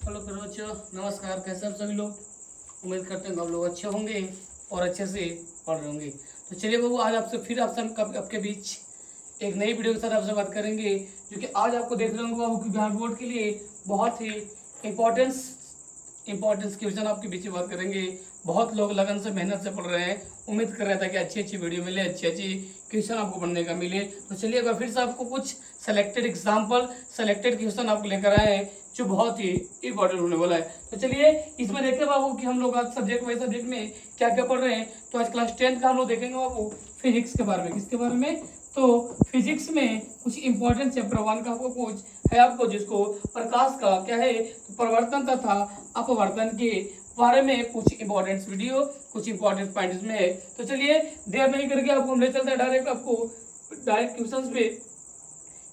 Hello फिर बच्चों, नमस्कार। कैसे आप सभी लोग? उम्मीद करते हैं आप लोग अच्छे होंगे और अच्छे से पढ़ रहे होंगे। तो चलिए बाबू, आज आपसे फिर आपके बीच एक नई वीडियो के साथ आपसे बात करेंगे, जो कि आज आपको देख रहे होंगे बाबू कि बिहार बोर्ड के लिए बहुत ही इंपॉर्टेंस क्वेश्चन आपके बीच में बात करेंगे। बहुत लोग लगन से मेहनत से पढ़ रहे हैं, उम्मीद कर रहा था कि अच्छी अच्छी वीडियो मिले, अच्छी अच्छी क्वेश्चन आपको पढ़ने का मिले। तो चलिए एक बार फिर से आपको कुछ सेलेक्टेड क्वेश्चन आपको लेकर आए हैं जो बहुत ही इंपॉर्टेंट होने वाला है। तो चलिए इसमें देखते हैं बाबू कि हम लोग आज सब्जेक्ट में क्या क्या पढ़ रहे हैं। तो आज क्लास 10 का हम लोग देखेंगे बाबू फिजिक्स के बारे में। किसके बारे में? तो फिजिक्स में कुछ इंपॉर्टेंट चैप्टर 1 का आपको कुछ है, आपको जिसको प्रकाश का क्या है, तो परिवर्तन तथा अपवर्तन के बारे में कुछ इंपॉर्टेंट वीडियो, कुछ इंपॉर्टेंट पॉइंट्स में है। तो चलिए देर नहीं करके आपको हम ले चलते हैं डायरेक्ट क्वेश्चंस पे।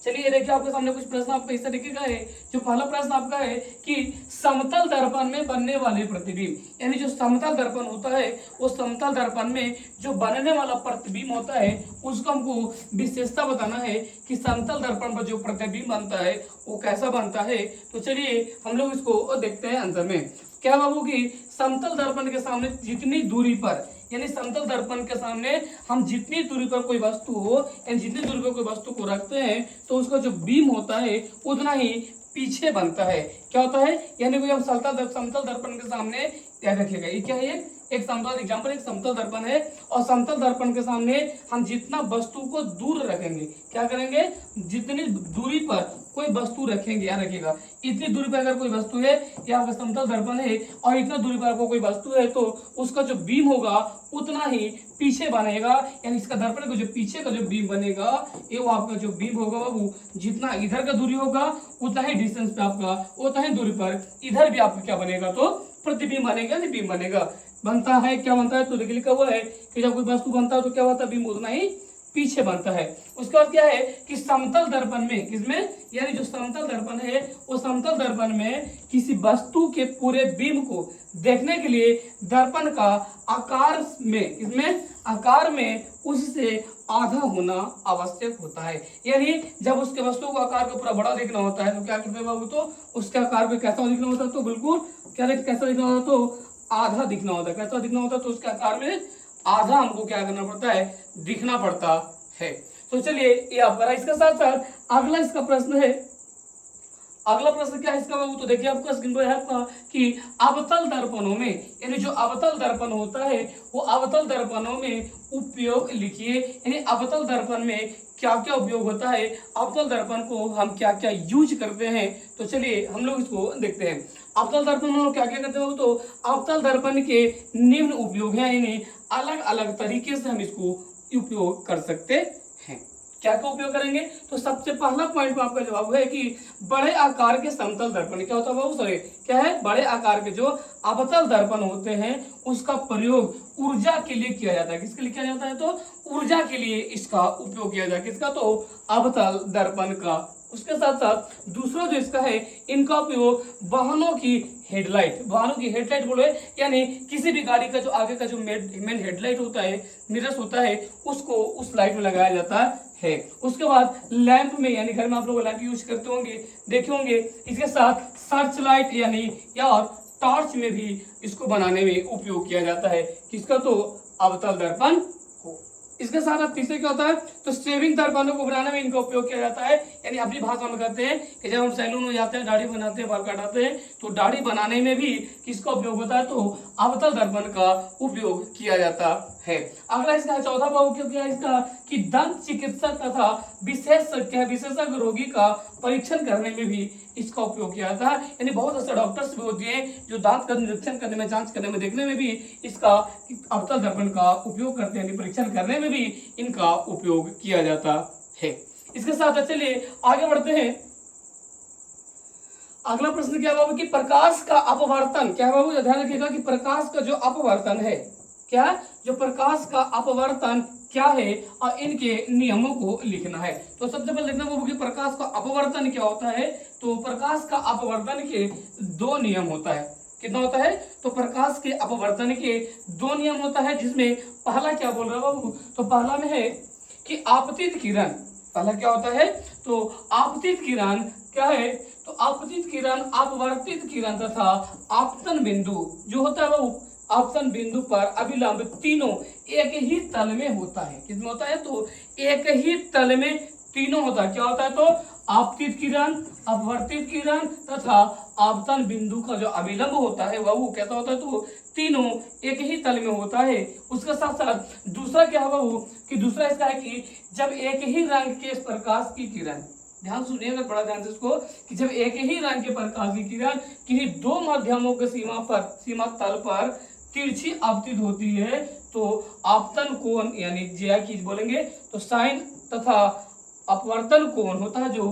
चलिए देखिए, आपके सामने कुछ प्रश्न आपका इस तरीके का है। जो पहला प्रश्न आपका है कि समतल दर्पण में बनने वाले प्रतिबिंब, यानी जो समतल दर्पण होता है, वो समतल दर्पण में जो बनने वाला प्रतिबिंब होता है उसको हमको विशेषता बताना है कि समतल दर्पण पर जो प्रतिबिंब बनता है वो कैसा बनता है। तो चलिए हम लोग इसको देखते हैं आंसर में। क्या बाबू की समतल दर्पण के सामने जितनी दूरी पर, यानी समतल दर्पण के सामने हम जितनी दूरी पर कोई वस्तु हो, यानी जितनी दूरी पर कोई वस्तु को रखते हैं तो उसका जो बीम होता है उतना ही पीछे बनता है। क्या होता है? यानी कोई हम समतल दर्पण के सामने याद रखिएगा, ये क्या है? एक समतल दर्पण है और समतल दर्पण के सामने हम जितना वस्तु को दूर रखेंगे, क्या करेंगे? जितनी दूरी पर कोई वस्तु रखेंगे, याद रखिएगा, इतनी दूरी पर अगर कोई वस्तु है, या आपका समतल दर्पण है और इतना दूरी पर आपको कोई वस्तु है, तो उसका जो बीम होगा उतना ही पीछे बनेगा। यानी इसका दर्पण का जो पीछे का जो बीम बनेगा, ये वो आपका जो बीम होगा बाबू, जितना इधर का दूरी होगा उतना ही डिस्टेंस पे आपका, उतना ही दूरी पर इधर भी आपका क्या बनेगा? तो प्रतिबिंब बनेगा, नहीं बीम बनेगा। बनता है, क्या बनता है? तो लिखा हुआ है कि जब कोई वस्तु बनता है तो क्या होता है? बीम उतना ही पीछे बनता है। उसके बाद क्या है कि समतल दर्पण में, किसमें? यानी जो समतल दर्पण है, वो समतल दर्पण में किसी वस्तु के पूरे बीम को देखने के लिए दर्पण का आकार में, किसमें? आकार में उससे आधा होना आवश्यक होता है। यानी जब उसके वस्तु को आकार को पूरा बड़ा देखना होता है तो क्या करते हैं बाबू? तो उसके आकार को कैसा दिखना होता है? तो बिल्कुल कैसा दिखना होता है? तो आधा दिखना होता है। कैसा दिखना होता है? तो उसके आकार में आधा हमको क्या करना पड़ता है? दिखना पड़ता है। तो चलिए ये आपका, इसके साथ साथ अगला इसका प्रश्न है। अगला प्रश्न क्या है इसका बाबू? तो देखिए आपका स्क्रीन पर है आपका कि अवतल दर्पणों में, यानी जो अवतल दर्पण होता है वो अवतल दर्पणों में उपयोग लिखिए। यानी अवतल दर्पण में क्या क्या उपयोग होता है, अवतल दर्पण को हम क्या क्या यूज करते हैं। तो चलिए हम लोग इसको देखते हैं। अवतल दर्पण में क्या क्या करते हैं? तो अवतल दर्पण के निम्न उपयोग हैं, यानी अलग अलग तरीके से हम इसको उपयोग कर सकते हैं। क्या क्या उपयोग करेंगे? तो सबसे पहला पॉइंट में आपका जवाब है कि बड़े आकार के समतल दर्पण। क्या होता है बाबू? सॉरी, क्या है? बड़े आकार के जो अवतल दर्पण होते हैं उसका प्रयोग ऊर्जा के लिए किया जाता है। किसके लिए किया जाता है? तो ऊर्जा के लिए इसका उपयोग किया जाता है। किसका? तो अवतल दर्पण का। उसके साथ साथ दूसरा जो इसका है, इनका उपयोग वाहनों की हेडलाइट बोले, यानी किसी भी गाड़ी का जो आगे का जो मेन हेडलाइट होता है, मिरर्स होता है, उसको उस लाइट में लगाया जाता है। उसके बाद लैंप में, यानी घर में आप लोग लैंप यूज करते होंगे, देखे होंगे। इसके साथ सर्च लाइट यानी या टॉर्च में भी इसको बनाने में उपयोग किया जाता है। किसका? तो अवतल दर्पण को। इसके साथ अब तीसरे क्या होता है? तो शेविंग दर्पणों को बनाने में इनका उपयोग किया जाता है। यानी अपनी भाषा में कहते हैं कि जब हम सैलून में जाते हैं, दाढ़ी बनाते हैं, बाल कटाते हैं, तो दाढ़ी बनाने में भी किसका उपयोग होता है? तो अवतल दर्पण का उपयोग किया जाता है। अगला इसका चौथा भाव क्या है इसका कि दंत चिकित्सक तथा विशेषज्ञ रोगी का परीक्षण करने में भी इसका उपयोग किया जाता है। यानी बहुत ऐसे डॉक्टर्स भी होते हैं जो दांत का निरीक्षण करने में, जांच करने में, देखने में भी इसका अवतल दर्पण का उपयोग करते हैं। परीक्षण करने में भी इनका उपयोग किया जाता है। इसके साथ चलिए आगे बढ़ते हैं। अगला प्रश्न क्या बाबू कि प्रकाश का अपवर्तन क्या है बाबू? ध्यान रखिएगा कि प्रकाश का जो अपवर्तन है, क्या? जो प्रकाश का अपवर्तन क्या है और इनके नियमों को लिखना है। तो सबसे पहले लिखना बाबू कि प्रकाश का अपवर्तन क्या होता है। तो प्रकाश का अपवर्तन के दो नियम होता है। कितना होता है? तो प्रकाश के अपवर्तन के दो नियम होता है, जिसमें पहला क्या बोल रहा है बाबू? तो पहला में है कि आपतित किरण, पहला क्या होता है? तो आपतित किरण क्या है? तो आपतित किरण, अपवर्तित किरण तथा आपतन बिंदु जो होता है वो आपतन बिंदु पर अभिलंब तीनों एक ही तल में होता है। किसमें होता है? तो एक ही तल में तीनों होता है। क्या होता है? तो आपतित किरण, अपवर्तित किरण तथा आपतन बिंदु का जो अभिलंब होता है वो कैसा होता है? तो तीनों एक ही तल में होता है। उसके साथ साथ दूसरा क्या होगा वो कि दूसरा इसका है कि जब एक ही रंग के प्रकाश की किरण, ध्यान सुनिएगा बड़ा ध्यान से इसको, कि जब एक ही रंग के प्रकाश की किरण किसी दो माध्यमों के सीमा तल पर तिरछी आपतित होती है तो आपतन कोण यानी ज्या की बोलेंगे तो साइन तथा अपवर्तन कोण होता है जो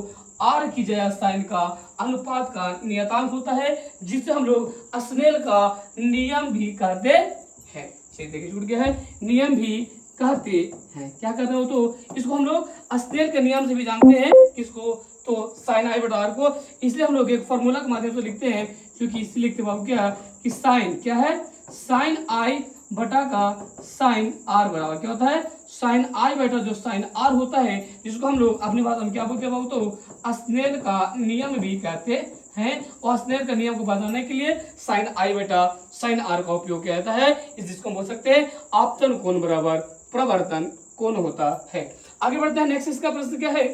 आर की जया साइन का अनुपात का नियतांक होता है, जिसे हम लोग स्नेल का नियम भी कहते हैं। देखिए छूट गया है, नियम भी कहते हैं। क्या कहते हो? तो इसको हम लोग स्नेल के नियम से भी जानते हैं। किसको? तो साइन आई बटा आर को। इसलिए हम लोग एक फॉर्मूला के माध्यम से लिखते हैं, क्योंकि इसलिए लिखते हैं क्या कि साइन क्या है? साइन आई बटा का साइन आर बराबर क्या होता है? साइन आई बटा जो साइन आर होता है, जिसको हम लोग अपनी भाषा में क्या बोलते हैं? तो स्नेल का नियम भी कहते हैं। और स्नेल का नियम को बताने के लिए साइन आई बटा साइन आर का उपयोग किया जाता है। जिसको हम बोल सकते हैं आपतन कोण बराबर प्रवर्तन कोण होता है। आगे बढ़ते हैं। नेक्स्ट इसका प्रश्न क्या है?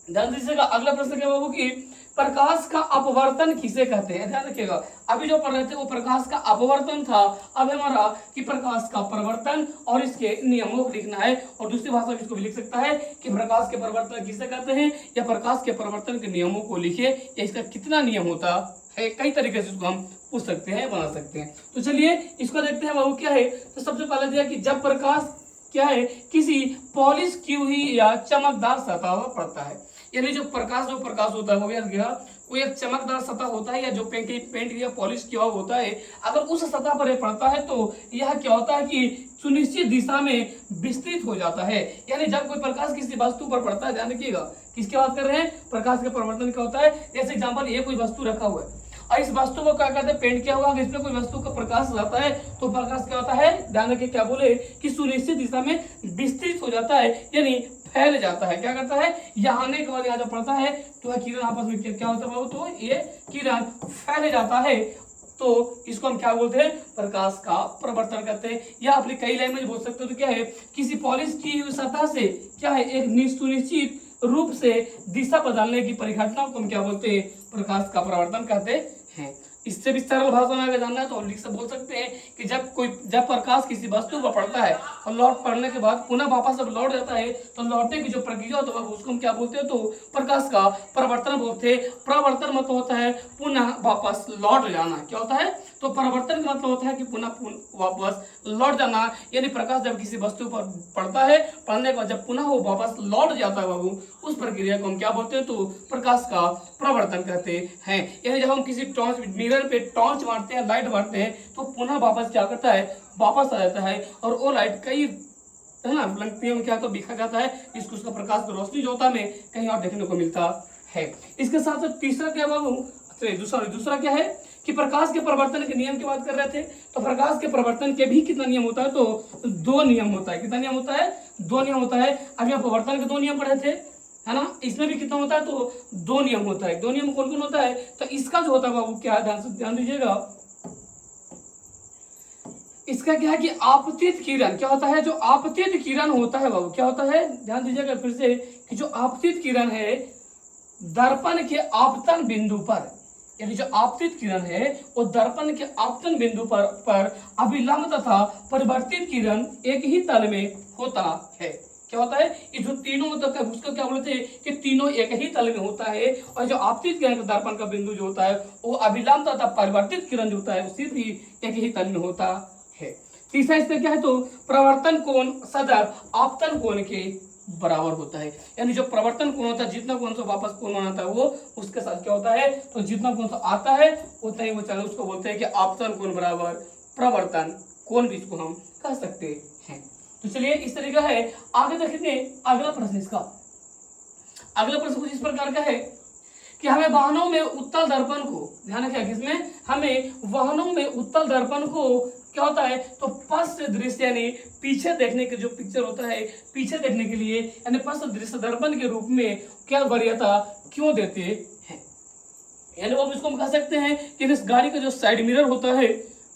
ध्यान दीजिएगा। अगला प्रश्न क्या बाबू कि प्रकाश का अपवर्तन किसे कहते हैं? ध्यान रखिएगा, अभी जो पढ़ रहे थे वो प्रकाश का अपवर्तन था। अब हमारा कि प्रकाश का परिवर्तन और इसके नियमों को लिखना है। और दूसरी भाषा में इसको भी लिख सकता है कि प्रकाश के परिवर्तन किसे कहते हैं या प्रकाश के परिवर्तन के नियमों को लिखिए या इसका कितना नियम होता है। कई तरीके से इसको हम पूछ सकते हैं, बना सकते हैं। तो चलिए इसको देखते हैं बाबू क्या है। तो सबसे पहले दिया कि जब प्रकाश क्या है किसी पॉलिश की हुई या चमकदार सतह पर पड़ता है, यानी जो प्रकाश होता है वो याद गया, वो एक चमकदार सतह होता है या जो पेंट या पॉलिश किया हुआ होता है, अगर उस सतह पर पड़ता है तो यह क्या होता है कि सुनिश्चित दिशा में विस्तृत हो जाता है। यानी जब कोई प्रकाश किसी वस्तु पर पड़ता है, ध्यान रखिएगा किसकी बात कर रहे हैं? प्रकाश के परिवर्तन क्या होता है? जैसे एग्जाम्पल, ये कोई वस्तु रखा हुआ है और इस वस्तु को क्या कहते हैं? पेंट किया हुआ। अगर इसमें कोई वस्तु का प्रकाश जाता है तो प्रकाश क्या होता है? ध्यान रखिए क्या बोले कि सुनिश्चित दिशा में विस्तृत हो जाता है, यानी फैल जाता है। क्या करता है? यहाँ आने के बाद यहाँ जब पड़ता है तो वह किरण आपस में क्या होता है? तो ये किरण फैल जाता है, तो इसको हम क्या बोलते हैं? प्रकाश का परिवर्तन करते हैं। या अपनी कई लैंग्वेज बोल सकते हो तो क्या है? किसी पॉलिश की हुई सतह से क्या है एक सुनिश्चित रूप से दिशा बदलने की परिघटना को हम क्या बोलते हैं? प्रकाश का परिवर्तन कहते हैं। इससे भी सरल भाषा में अगर जानना है तो लिख से बोल सकते हैं कि जब प्रकाश किसी वस्तु पर पड़ता है और लौट पड़ने के बाद पुनः वापस जब लौट जाता है तो लौटने की जो प्रक्रिया होता है उसको हम क्या बोलते हैं? तो प्रकाश का परिवर्तन बोलते हैं। परिवर्तन मतलब होता है पुनः वापस लौट जाना। क्या होता है? तो परिवर्तन का मतलब होता है कि पुनः वापस लौट जाना, यानी प्रकाश जब किसी वस्तु पर पड़ता है, पड़ने के बाद जब पुनः वो वापस लौट जाता है बाबू, उस प्रक्रिया को हम क्या बोलते हैं? तो प्रकाश का परिवर्तन कहते हैं। यानी जब हम किसी मिरर पे टॉर्च मारते हैं, लाइट मारते हैं, तो पुनः वापस क्या करता है? वापस आ जाता है और वो लाइट कई है ना लगती है क्या तो बिखर जाता है, इसको उसका प्रकाश की रोशनी जो होता है कहीं और देखने को मिलता है। इसके साथ साथ तीसरा क्या बाबू? दूसरा क्या है कि प्रकाश के परिवर्तन के नियम की बात कर रहे थे। तो प्रकाश के परिवर्तन के भी कितना नियम होता है? तो 2 नियम होता है। कितना नियम होता है? 2 नियम होता है। अभी हम परिवर्तन के 2 नियम पढ़े थे, है ना? इसमें भी कितना होता है? तो 2 नियम होता है। 2 नियम कौन कौन होता है? तो इसका जो होता है बाबू क्या है, ध्यान दीजिएगा। इसका क्या है कि आपतित किरण क्या होता है? जो आपतित किरण होता है बाबू क्या होता है? ध्यान दीजिएगा फिर से कि जो आपतित किरण है दर्पण के आपतन बिंदु पर, यानी जो आपतित किरण है वो दर्पण के आपतन बिंदु पर अभिलंब तथा परिवर्तित किरण एक ही तल में होता है। क्या होता है? ये जो तीनों मतलब उसको क्या बोलते हैं कि तीनों एक ही तल में होता है। और जो आपतित किरण का दर्पण का बिंदु जो होता है वो अभिलंब तथा परिवर्तित किरण जो होता है उसी भी एक ही तल में होता है। तीसरा इसका क्या है? तो प्रवर्तन कोण सदैव आपतन कोण के बराबर होता है। यानी जो प्रवर्तन कोण होता है, जितना कोण से वापस कोण बनाता है वो उसके साथ क्या होता है? तो जितना कोण से आता है उतना ही वो चले, उसको बोलते हैं कि आपतन कोण बराबर प्रवर्तन कोण भी इसको हम कह सकते हैं। तो चलिए इस तरीका है। आगे देखेंगे अगला प्रश्न। इसका अगला प्रश्न कुछ इस प्रकार का है कि हमें वाहनों में उत्तल दर्पण को, ध्यान रखिए किसमें? हमें वाहनों में उत्तल दर्पण को क्या होता है? तो पश्च दृश्य यानी पीछे देखने के जो पिक्चर होता है, पीछे देखने के लिए यानी पश्च दृश्य दर्पण के रूप में क्या वरीयता क्यों देते हैं? यानी वो इसको हम कह सकते हैं कि इस गाड़ी का जो साइड मिरर होता है,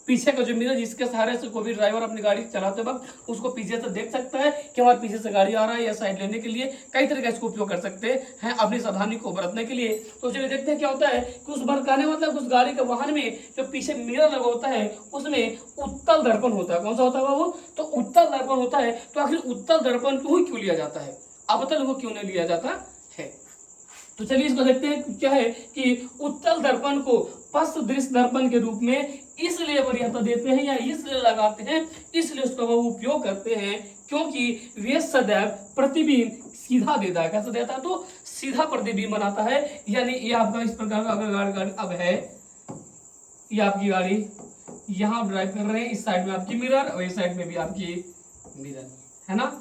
पीछे का जो मिरर, जिसके सहारे से कोई भी ड्राइवर अपनी गाड़ी चलाते वक्त उसको पीछे से देख सकता है कि हमारे पीछे से गाड़ी आ रहा है, या साइड लेने के लिए कई तरह का इसको उपयोग कर सकते हैं अपनी सावधानी को बरतने के लिए। तो चलिए देखते हैं क्या होता है कि उस कहने मतलब उस गाड़ी के वाहन में जो पीछे मिरर लगा होता है उसमें उत्तल दर्पण होता है। कौन सा होता है बाबू? तो उत्तल दर्पण होता है। तो आखिर उत्तल दर्पण क्यों लिया जाता है, अवतल को क्यों नहीं लिया जाता है? तो चलिए इसको देखते हैं क्या है कि उत्तल दर्पण को पश्च दृश्य दर्पण के रूप में इसलिए वरीयता देते हैं या इसलिए लगाते हैं, इसलिए उसका वो उपयोग करते हैं क्योंकि वे सदैव प्रतिबिंब सीधा देता है। कैसा देता है? तो सीधा प्रतिबिंब बनाता है। यानी ये आपका इस प्रकार का अगर गाड़ी अब है, ये आपकी गाड़ी यहाँ ड्राइव कर रहे हैं, इस साइड में आपकी मिरर और इस साइड में भी आपकी मिरर है ना।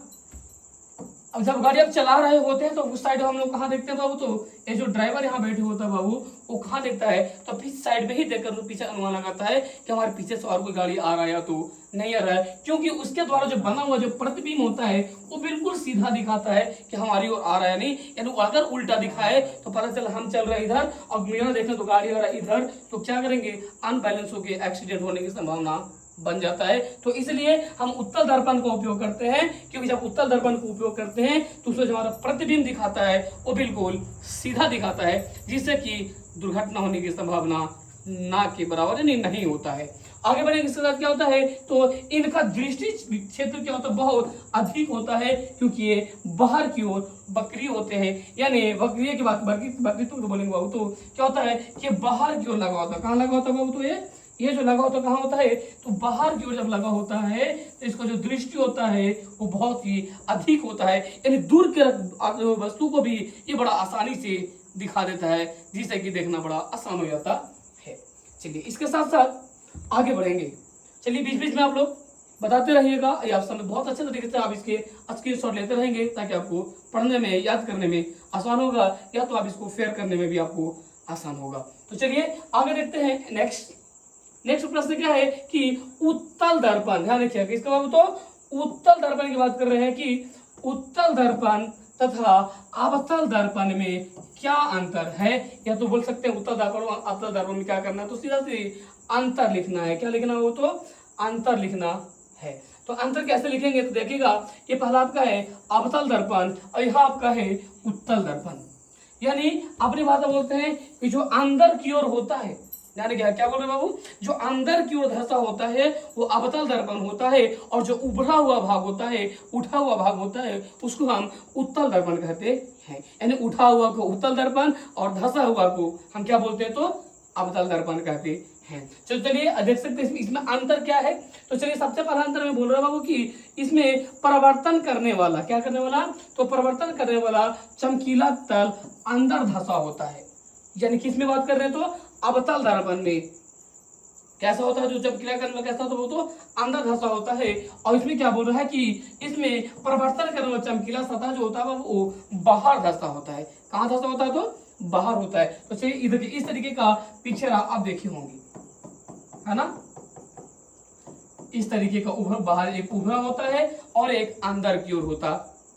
अब जब गाड़ी आप चला रहे होते हैं तो उस साइड हम लोग कहाँ देखते हैं बाबू? तो ये जो ड्राइवर यहाँ बैठे होता है बाबू, वो कहाँ देखता है? तो पीछे साइड में ही देखकर वो पीछे अनुमान लगाता है कि हमारे पीछे से और कोई गाड़ी आ रहा है या तो नहीं आ रहा है, क्योंकि उसके द्वारा जो बना हुआ जो प्रतिबिंब होता है वो बिल्कुल सीधा दिखाता है कि हमारी ओर आ रहा है नहीं। यानी अगर उल्टा दिखाए तो पता चला हम चल रहे इधर और मिरर देखें तो गाड़ी आ रहा है इधर, तो क्या करेंगे? अनबैलेंस होकर एक्सीडेंट होने की संभावना बन जाता है। तो इसलिए हम उत्तल दर्पण का उपयोग करते हैं, क्योंकि जब उत्तल दर्पण का उपयोग करते हैं तो उसमें जो हमारा प्रतिबिंब दिखाता है वो बिल्कुल सीधा दिखाता है, जिससे कि दुर्घटना होने की संभावना ना के बराबर नहीं होता है। आगे बढ़ेंगे इसके साथ क्या होता है? तो इनका दृष्टि क्षेत्र क्या होता है? बहुत अधिक होता है, क्योंकि ये बाहर की ओर वक्री होते हैं। यानी वक्रीय की बात वक्रीत्व तो बोलेंगे बाबू, तो क्या होता है कि बाहर की ओर लगा होता है। कहाँ लगा होता है बाबू? तो ये जो लगा होता है कहाँ होता है? तो बाहर की ओर जब लगा होता है तो इसका जो दृष्टि होता है वो बहुत ही अधिक होता है। यानी दूर के वस्तु को भी ये बड़ा आसानी से दिखा देता है, जिससे कि देखना बड़ा आसान हो जाता है। चलिए इसके साथ साथ आगे बढ़ेंगे। चलिए बीच बीच में आप लोग बताते रहिएगा, ये आप समझ बहुत अच्छे तरीके से आप इसके स्क्रीनशॉट लेते रहेंगे, ताकि आपको पढ़ने में याद करने में आसान होगा, या तो आप इसको फेयर करने में भी आपको आसान होगा। तो चलिए आगे देखते हैं। नेक्स्ट प्रश्न क्या है कि उत्तल दर्पण, ध्यान रखिएगा इसके बाद तो उत्तल दर्पण की बात कर रहे हैं कि उत्तल दर्पण तथा अवतल दर्पण में क्या अंतर है, या तो बोल सकते हैं उत्तल दर्पण और अवतल दर्पण में क्या करना है? तो सीधा अंतर लिखना है। क्या लिखना है? वो तो अंतर लिखना है। तो अंतर कैसे लिखेंगे? तो देखिएगा, ये पहला आपका है अवतल दर्पण और यहाँ आपका है उत्तल दर्पण। यानी अपनी भाषा बोलते हैं कि जो अंदर की ओर होता है, यानी क्या बोल रहे बाबू? जो अंदर की ओर धंसा होता है वो अवतल दर्पण होता है, और जो उभरा हुआ भाग होता है, उठा हुआ भाग होता है, उसको हम उत्तल दर्पण कहते हैं। यानी उठा हुआ को उत्तल दर्पण और धंसा हुआ को हम क्या बोलते हैं? तो अवतल दर्पण कहते हैं। चलिए देख सकते हैं इसमें अंतर क्या है। तो चलिए सबसे पहला अंतर मैं बोल रहा बाबू कि इसमें परिवर्तन करने वाला, क्या करने वाला? तो परिवर्तन करने वाला चमकीला तल अंदर धंसा होता है। यानी किसमें बात कर रहे हैं? तो अवतल दर्पण में कैसा होता है? जो चमकीला करने कैसा होता है? वो तो अंदर धंसा होता है। और इसमें क्या बोल रहा है कि इसमें परिवर्तन करने वाला चमकीला सतह जो होता है वो बाहर धंसा होता है। कहाँ धंसा होता है? तो बाहर होता है। तो चलिए इधर इस तरीके का पिक्चर आप देखे होंगे, है ना। इस तरीके का बाहर एक उभरा होता है और एक अंदर की ओर होता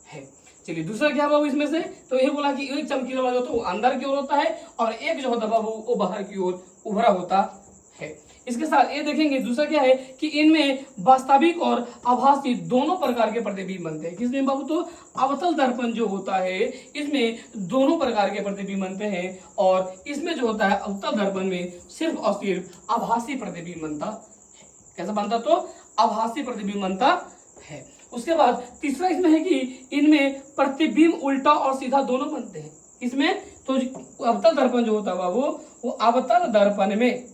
है। चलिए दूसरा क्या बाबू इसमें से? तो ये बोला कि एक चमकीला वाला तो वो अंदर की ओर होता है और एक जो होता है बाबू वो बाहर की ओर उभरा होता है। इसके साथ ये देखेंगे दूसरा क्या है कि इनमें वास्तविक और आभासी दोनों प्रकार के प्रतिबिंब बनते हैं। किसमें बाबू? तो अवतल दर्पण जो होता है इसमें दोनों प्रकार के प्रतिबिंब बनते हैं, और इसमें जो होता है अवतल दर्पण में सिर्फ और सिर्फ आभासी प्रतिबिंब बनता है। कैसा बनता? तो आभासी प्रतिबिंब बनता है। उसके बाद तीसरा इसमें है कि इनमें प्रतिबिंब उल्टा और सीधा दोनों बनते हैं। इसमें तो अवतल दर्पण जो होता है बाबू वो अवतल दर्पण में,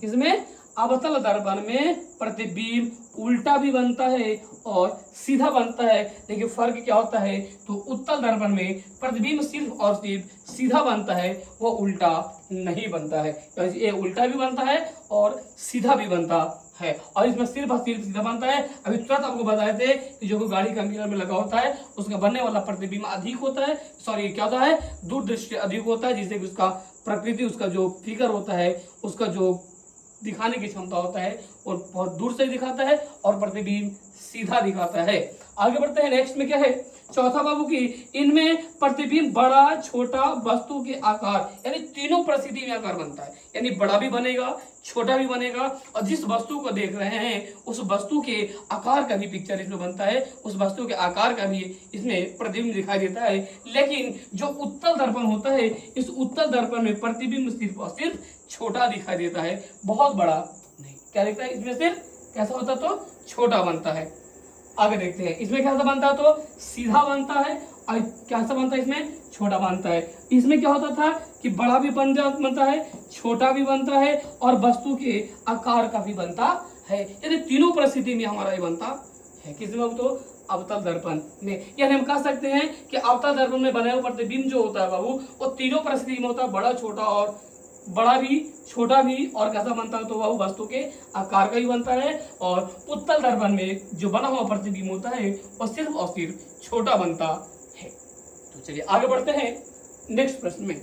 इसमें अवतल दर्पण में प्रतिबिंब उल्टा भी बनता है और सीधा बनता है। लेकिन फर्क क्या होता है? तो उत्तल दर्पण में प्रतिबिंब सिर्फ और सिर्फ सीधा बनता है, वो उल्टा नहीं बनता है। ये उल्टा भी बनता है और सीधा भी बनता है, और इसमें सिर्फ और सिर्फ सीधा बनता है। अभी तुरंत आपको बताए थे कि जो गाड़ी का मिरर में लगा होता है उसका बनने वाला प्रतिबिंब अधिक होता है, सॉरी क्या होता है? दूरदृष्टि अधिक होता है, जिससे कि उसका प्रकृति, उसका जो फिगर होता है, उसका जो दिखाने की क्षमता होता है और बहुत दूर से दिखाता है और प्रतिबिंब सीधा दिखाता है। आगे बढ़ते हैं। नेक्स्ट में क्या है चौथा बाबू की इनमें प्रतिबिंब बड़ा छोटा वस्तु के आकार यानी तीनों परिस्थिति में आकार बनता है, यानी बड़ा भी बनेगा छोटा भी बनेगा और जिस वस्तु को देख रहे हैं उस वस्तु के आकार का भी पिक्चर इसमें बनता है, उस वस्तु के आकार का भी इसमें प्रतिबिंब दिखाई देता है। लेकिन जो उत्तल दर्पण होता है इस उत्तल दर्पण में प्रतिबिंब सिर्फ और सिर्फ छोटा दिखाई देता है, बहुत बड़ा नहीं। क्या दिखता है इसमें सिर्फ कैसा होता तो छोटा बनता है। आगे देखते हैं इसमें कैसा बनता है तो सीधा बनता है और कैसा बनता है इसमें छोटा बनता है। इसमें क्या होता था कि बड़ा भी बनता है छोटा भी बनता है और वस्तु के आकार का भी बनता है, यानी तीनों परिस्थिति में हमारा ये बनता है। किसमें तो अवतल दर्पण में, यानी हम कह सकते हैं कि अवतल दर्पण में बने हुए प्रतिबिंब जो होता है बाबू वो तीनों परिस्थिति में होता है, बड़ा छोटा और बड़ा भी छोटा भी, और कैसा बनता है तो वह वस्तु के आकार का ही बनता है। और उत्तल दर्पण में जो बना हुआ प्रतिबिंब होता है वह सिर्फ और सिर्फ छोटा बनता है। तो चलिए आगे बढ़ते हैं नेक्स्ट प्रश्न में।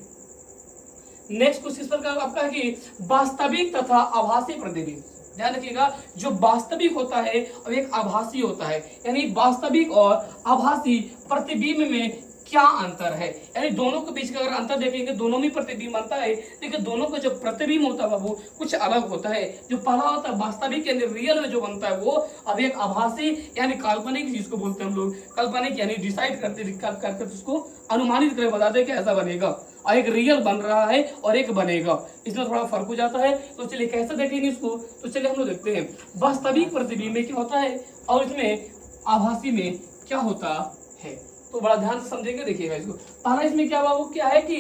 नेक्स्ट क्वेश्चन पर आपका है कि वास्तविक तथा आभासी प्रतिबिंब। ध्यान रखिएगा जो वास्तविक होता है और एक आभासी होता है, यानी वास्तविक और आभासी प्रतिबिंब में क्या अंतर है, यानी दोनों के बीच का अगर अंतर देखेंगे दोनों में प्रतिबिंब बनता है, लेकिन दोनों का जो प्रतिबिंब होता है बाबू कुछ अलग होता है। जो पहला होता है वास्तविक यानी रियल में जो बनता है वो, अब एक आभासी यानी काल्पनिक जिसको बोलते हैं हम लोग, काल्पनिक यानी डिसाइड करते उसको अनुमानित करके बताते हैं कि ऐसा बनेगा, और एक रियल बन रहा है और एक बनेगा, इसमें थोड़ा फर्क हो जाता है। तो चलिए कैसे देखेंगे इसको, तो चलिए हम लोग देखते हैं वास्तविक प्रतिबिंब में क्या होता है और इसमें आभासी में क्या होता है। तो बड़ा ध्यान से समझेंगे, देखिएगा इसको। पहला इसमें क्या बाबू क्या है कि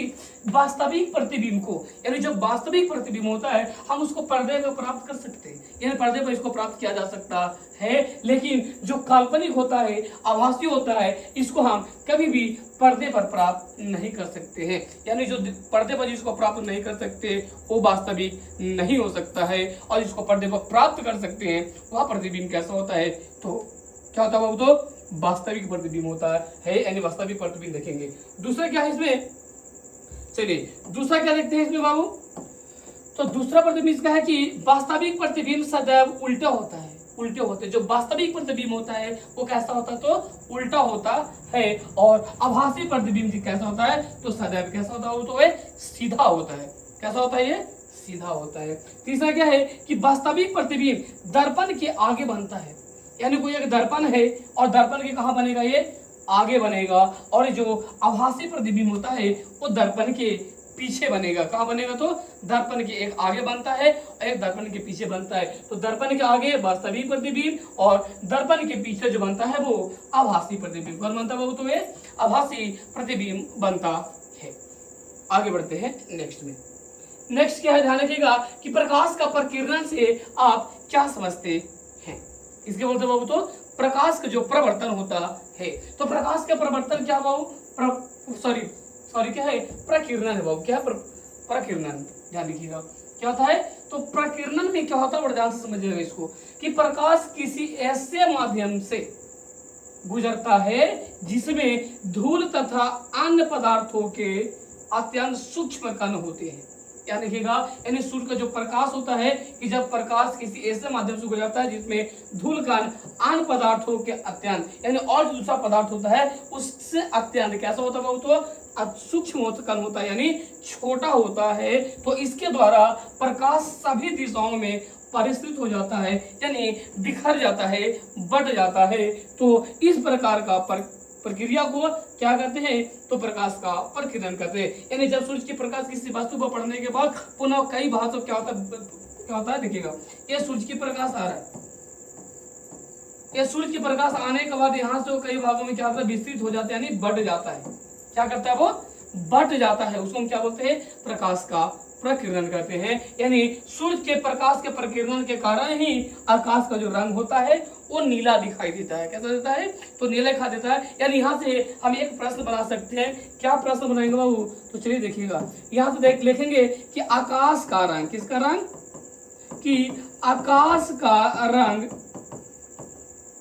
वास्तविक प्रतिबिंब को, यानी जो वास्तविक प्रतिबिंब होता है हम उसको पर्दे पर प्राप्त कर सकते हैं, यानी पर्दे पर इसको प्राप्त किया जा सकता है। लेकिन जो काल्पनिक होता है आभासी होता है इसको हम कभी भी पर्दे पर प्राप्त नहीं कर सकते हैं, यानी जो पर्दे पर जिसको प्राप्त नहीं कर सकते वो वास्तविक नहीं हो सकता है, और जिसको पर्दे पर प्राप्त कर सकते हैं वह प्रतिबिंब कैसा होता है तो क्या होता है बाबू तो वास्तविक प्रतिबिंब होता है, यानी वास्तविक प्रतिबिंब देखेंगे। दूसरा क्या है इसमें, चलिए दूसरा क्या देखते हैं इसमें बाबू, तो दूसरा प्रतिबिंब इसका है कि वास्तविक प्रतिबिंब सदैव उल्टा होता है, उल्टे होते। जो वास्तविक प्रतिबिंब होता है वो कैसा होता है तो उल्टा होता है, और आभासी प्रतिबिंब कैसा होता है तो सदैव कैसा होता है तो सीधा होता है। कैसा होता है ये सीधा होता है। तीसरा क्या है कि वास्तविक प्रतिबिंब दर्पण के आगे बनता है, यानी कोई एक दर्पण है और दर्पण के कहाँ बनेगा ये आगे बनेगा, और जो आभासी प्रतिबिंब होता है वो दर्पण के पीछे बनेगा। कहाँ बनेगा तो दर्पण के एक आगे बनता है और एक दर्पण के पीछे बनता है। तो दर्पण के आगे वास्तविक प्रतिबिंब और दर्पण के पीछे जो बनता है वो आभासी प्रतिबिंब। कौन बनता है वो तो ये आभासी प्रतिबिंब बनता है। आगे बढ़ते हैं नेक्स्ट में। नेक्स्ट क्या है ध्यान रखिएगा कि प्रकाश का प्रकीर्णन से आप क्या समझते हैं। इसके बोलते बाबू तो प्रकाश का जो प्रवर्तन होता है, तो प्रकाश का प्रवर्तन क्या बाबू सॉरी क्या है प्रकीर्णन है बाबू। क्या प्रकीर्णन, ध्यान रखिएगा क्या होता है तो प्रकीर्णन में क्या होता है, बड़ा ध्यान से समझिएगा इसको, कि प्रकाश किसी ऐसे माध्यम से गुजरता है जिसमें धूल तथा अन्य पदार्थों के अत्यंत सूक्ष्म कण होते हैं। क्या देखिएगा, यानी सूर्य का जो प्रकाश होता है कि जब प्रकाश किसी ऐसे माध्यम से गुजरता है जिसमें धूल कण अन्य पदार्थों के अत्यंत, यानी और जो दूसरा पदार्थ होता है उससे अत्यंत कैसा होता है तो सूक्ष्म कण होता है, यानी छोटा होता है। तो इसके द्वारा प्रकाश सभी दिशाओं में परिष्कृत हो जाता है, यानी बिखर जाता है, बढ़ जाता है। तो इस प्रकार का प्रक्रिया को क्या कहते हैं तो प्रकाश का प्रकीर्णन करते हैं। यानी जब सूर्य की प्रकाश किसी वस्तु पर पड़ने के बाद पुनः कई भागों क्या होता है देखिएगा, ये सूर्य की प्रकाश आ रहा है, ये सूर्य की प्रकाश आने के बाद यहाँ से कई भागों में क्या होता है विस्तृत हो जाता है, यानी बढ़ जाता है। क्या करता है वो बढ़ जाता है, उसको हम क्या बोलते हैं प्रकाश का प्रकीर्णन करते हैं। यानी सूर्य के प्रकाश के प्रकीर्णन के कारण ही आकाश का जो रंग होता है वो नीला दिखाई देता है। कैसा देता है तो नीला दिखा देता है। यानी यहाँ से हम एक प्रश्न बना सकते हैं। क्या प्रश्न बनाएंगे बाबू तो चलिए देखिएगा, यहाँ से लिखेंगे कि आकाश का रंग, किसका रंग, कि आकाश का रंग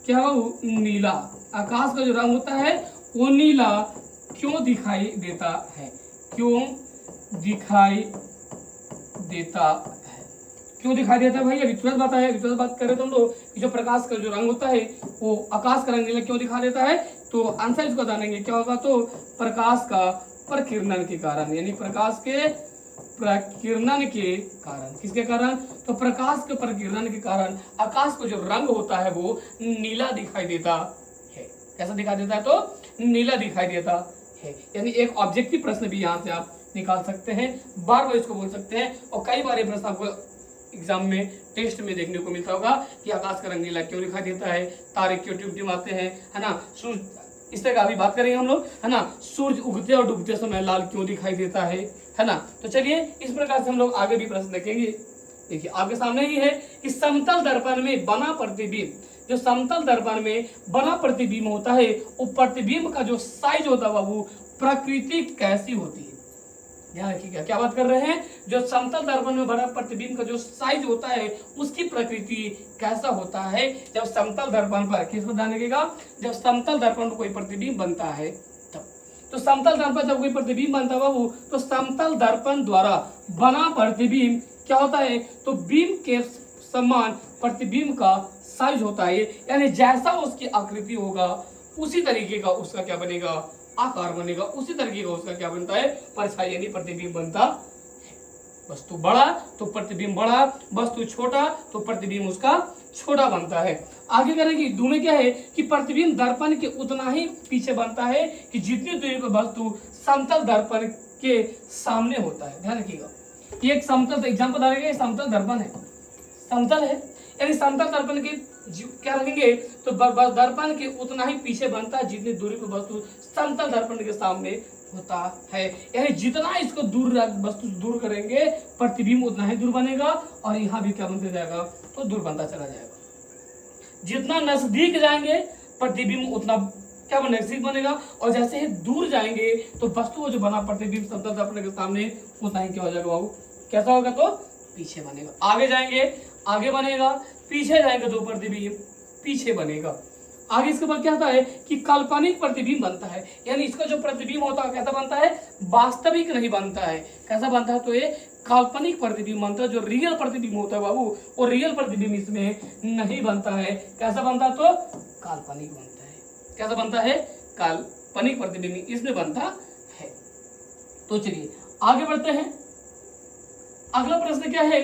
क्या बाबू नीला, आकाश का जो रंग होता है वो नीला क्यों दिखाई देता है, क्यों दिखाई देता है, क्यों दिखाई देता है भाई अभी तुरंत बात करें तो हम लोग कि जो प्रकाश का जो रंग होता है वो आकाश का रंग नीला क्यों दिखा देता है, तो आंसर इसको जानेंगे क्या होगा, तो प्रकाश का प्रकिरणन के कारण, यानी प्रकाश के प्रकिरणन के कारण, किसके कारण, तो प्रकाश के प्रकिरणन के कारण आकाश का जो रंग होता है वो नीला दिखाई देता है। कैसा दिखाई देता है, तो नीला दिखाई देता है। यानी एक ऑब्जेक्टिव प्रश्न भी यहाँ से आप निकाल सकते हैं, बार बार इसको बोल सकते हैं, और कई बार ये प्रश्न आपको एग्जाम में टेस्ट में देखने को मिलता होगा कि आकाश का रंग नीला क्यों दिखाई देता है, तारे क्यों टिमटिमाते हैं, है ना, सूर्य, इस तरह का अभी बात करेंगे हम लोग, है ना, सूर्य उगते और डूबते समय लाल क्यों दिखाई देता है ना। तो चलिए इस प्रकार से हम लोग आगे भी प्रश्न देखेंगे। देखिए आपके सामने ही है कि समतल दर्पण में बना प्रतिबिंब, जो समतल दर्पण में बना प्रतिबिंब होता है, वो प्रतिबिंब का जो साइज होता है वो प्रकृति कैसी होती है। ध्यान रखिएगा क्या बात कर रहे हैं, जो समतल दर्पण में बना प्रतिबिंब का जो साइज होता है उसकी प्रकृति कैसा होता है। जब समतल दर्पण पर, किस पर ध्यान रखिएगा, जब समतल दर्पण पर कोई प्रतिबिंब बनता है तब, तो समतल दर्पण जब कोई प्रतिबिंब बनता है बाबू, तो समतल दर्पण द्वारा बना प्रतिबिंब क्या होता है, तो बिंब के समान प्रतिबिंब का साइज होता है, यानी जैसा उसकी आकृति होगा उसी तरीके का उसका क्या बनेगा, आकार बनेगा, उसी तरीके का उसका क्या बनता है, परछाई यानी प्रतिबिंब बनता है। वस्तु बड़ा तो प्रतिबिंब बड़ा, वस्तु छोटा तो प्रतिबिंब उसका छोटा बनता है। आगे करेंगे दो में क्या है कि प्रतिबिंब दर्पण के उतना ही पीछे बनता है कि जितनी दूरी पर वस्तु समतल दर्पण के सामने होता है। ध्यान रखिएगा, ये एक समतल एग्जाम्पल डालेंगे, समतल दर्पण है, समतल है, यानी समतल दर्पण के क्या रखेंगे, तो दर्पण के उतना ही पीछे बनता है जितनी दूरी पर वस्तु समतल दर्पण के सामने होता है। यानी जितना इसको दूर वस्तु दूर करेंगे प्रतिबिंब उतना ही दूर बनेगा, और यहाँ भी क्या बनते जाएगा, तो दूर बनता चला जाएगा। जितना नजदीक जाएंगे प्रतिबिंब उतना क्या बनेगा, नजदीक बनेगा, और जैसे ही दूर जाएंगे तो वस्तु को जो बना प्रतिबिंब समतल दर्पण के सामने उतना ही क्या हो जाएगा बाबू, कैसा होगा, तो पीछे बनेगा। आगे जाएंगे आगे बनेगा, पीछे जाएंगे तो प्रतिबिंब पीछे बनेगा। आगे इसके बाद क्या होता है कि काल्पनिक प्रतिबिंब बनता है, यानी इसका जो प्रतिबिंब होता है कैसा बनता है, वास्तविक नहीं बनता है। कैसा बनता है, तो ये काल्पनिक प्रतिबिंब बनता है। जो रियल प्रतिबिंब होता है बाबू, वो रियल प्रतिबिंब इसमें नहीं बनता है। कैसा बनता है, तो काल्पनिक बनता है। कैसा बनता है, काल्पनिक प्रतिबिंब इसमें बनता है। तो चलिए आगे बढ़ते हैं। अगला प्रश्न क्या है